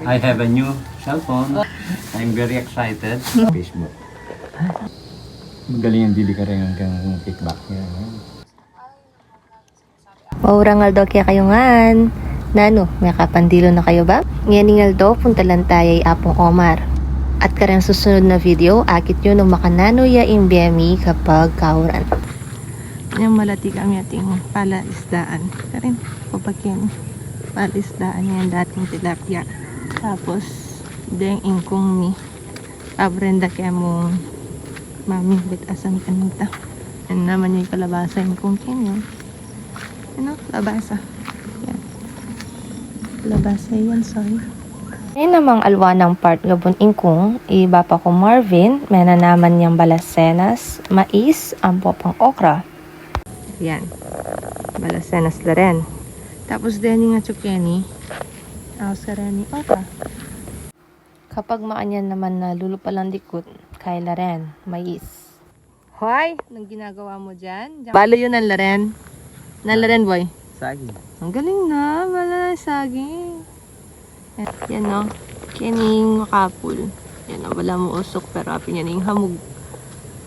I have a new cell phone. I'm very excited. Facebook. Magaling ang dili ka rin hanggang kickback niya. Maurang Aldo kaya kayo ngan. Nano, may kapandilo na kayo ba? Ngayon Aldo, punta lang tayo ay Apong Omar. At karang susunod na video, akit nyo nung makanano ya in BMI kapag kauran. Yung malati kami ating palaisdaan. Karin, papagyan. Palaisdaan yan dating tilapia. Tapos, deng ingkong mi. Pabrenda kaya mo mami, bit asan kanita. Yan naman yung kalabasa ingkong kinyo. Ano? Labasa. Yan. Labasa yan, sorry. Ngayon namang alwa ng part gabon ingkong, iba pa ko Marvin, may na naman niyang balasenas, mais, ampo pang okra. Yan. Balasenas la rin. Tapos din nga tsukeni, sa rin ni okra. Kapag maanyan naman na lulupalang dikot, kay la rin, mais. Hoy, nang ginagawa mo dyan? Balo yun ang laren. Nalaren, boy? Saging. Ang galing na. Wala saging. Yan, no? Kining makapul. Yan, no? Wala mo usok pero apin yan yung hamog.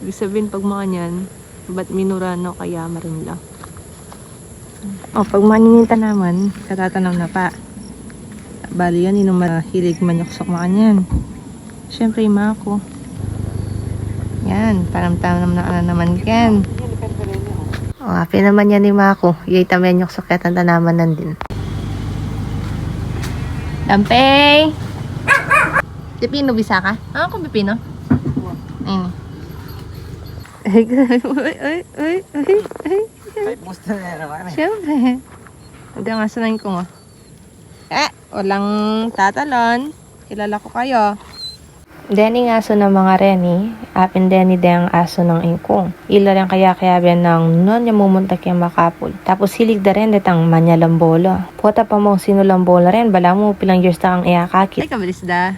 Ibig sabihin, pag mga yan, ba't minurano kaya marin lang. O, pag maninita naman, katatanam na pa. Bali yan, inong mahilig manyuksok mga yan. Siyempre, yung mga ko. Yan, paramtam na naman yan. O, happy naman yan ni Mako. Yay tamen yung sakit ang tanaman nandin. Dampay! Pipino bisa ka? Ah, ako pipino? Ayun. Ay. Ay, gusto na naman. Siyempre. Hindi nga sanayin ko nga. Walang tatalon. Kilala ko kayo. Deni aso ng mga reni, apin deni ang aso ng ingkong. Ila rin kaya ben ng non yung mumuntak yung makapul. Tapos hilig da rin detang manya lambola. Puta pa mo sino lambola rin, bala mo pilang years na ang iakakit. Ay, kabilis da.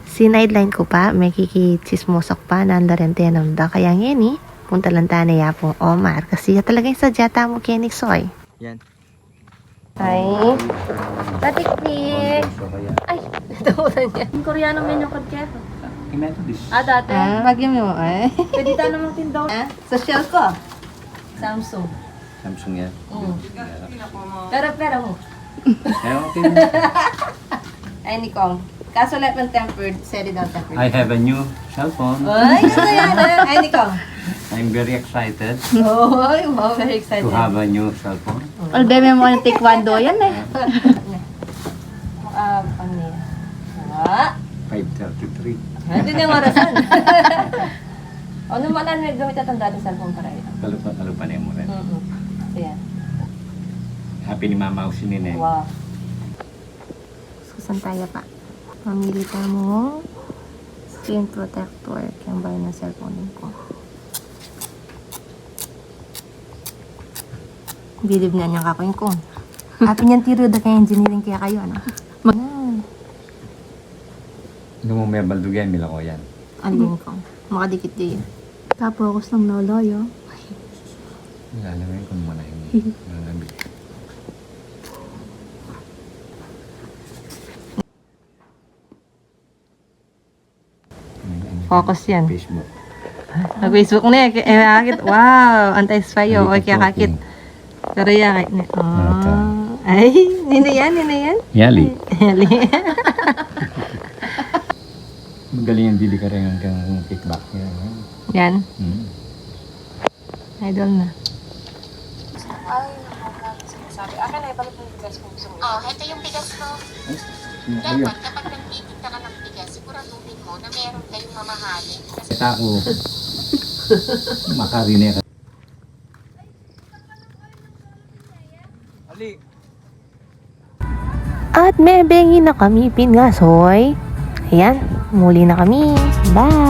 Sinideline ko pa, may kikitsismosok pa, nanda rin tenam da. Kaya ngeni, punta lang tayo na Apong Omar. Kasi talaga yung sadyata mo kinik soy. Yan. Ay, tatiknik. Ay, natutunan niya. Yung Koreano menu kod kaya. Methodist. Dati. Bagyan mo eh. Pwede tayo namang tindaw. Sa shelf ko. Samsung. Samsung yan. Pera mo. Ewan ko. Ay, Nikong. Kaso lahat ng tempered, steady daw tempered. I have a new cell phone. Ay, gusto yan eh. Ay, Nikong. I'm very excited Oy, wow, very excited. to have a new cell phone. Aldeme mo ng taekwondo yan eh. Ano yan? 5:33. Hindi na yung orasan. O, numalan may gamit at ang dating cellphone para ito. Kalupan mo rin. Ayan. Happy ni Mama o si Nene. Wow. Susantaya pa. Mamili ka mo screen protector. Kaya ba ng cellphone ko? Bilib na niyang kakoyin ko. Happy niyan tiro da kaya engineering kaya kayo, ano? Nung may baldugan, mila ko yan. Alin ko. Makadikit din. Tapos ng noloyo. Alam mo yun kung muna yung nalabi. Focus yan. Facebook. Nag-Facebook na eh. Wow! Anti-spy o. Kaya kakit. Pero yan. Ay, nina yan. Yali. Yali. Magaling ang dili ka rin hanggang kickback niya. Yan. Idol na. Ito yung bigas mo. Dapat kapag nagtitinda ka ng bigas, siguraduhin mo na meron kayong mamahalin. Kita ako. Makarine ka. Ali. At may bengi na kami pingasoy. Ayan, muli na kami. Bye!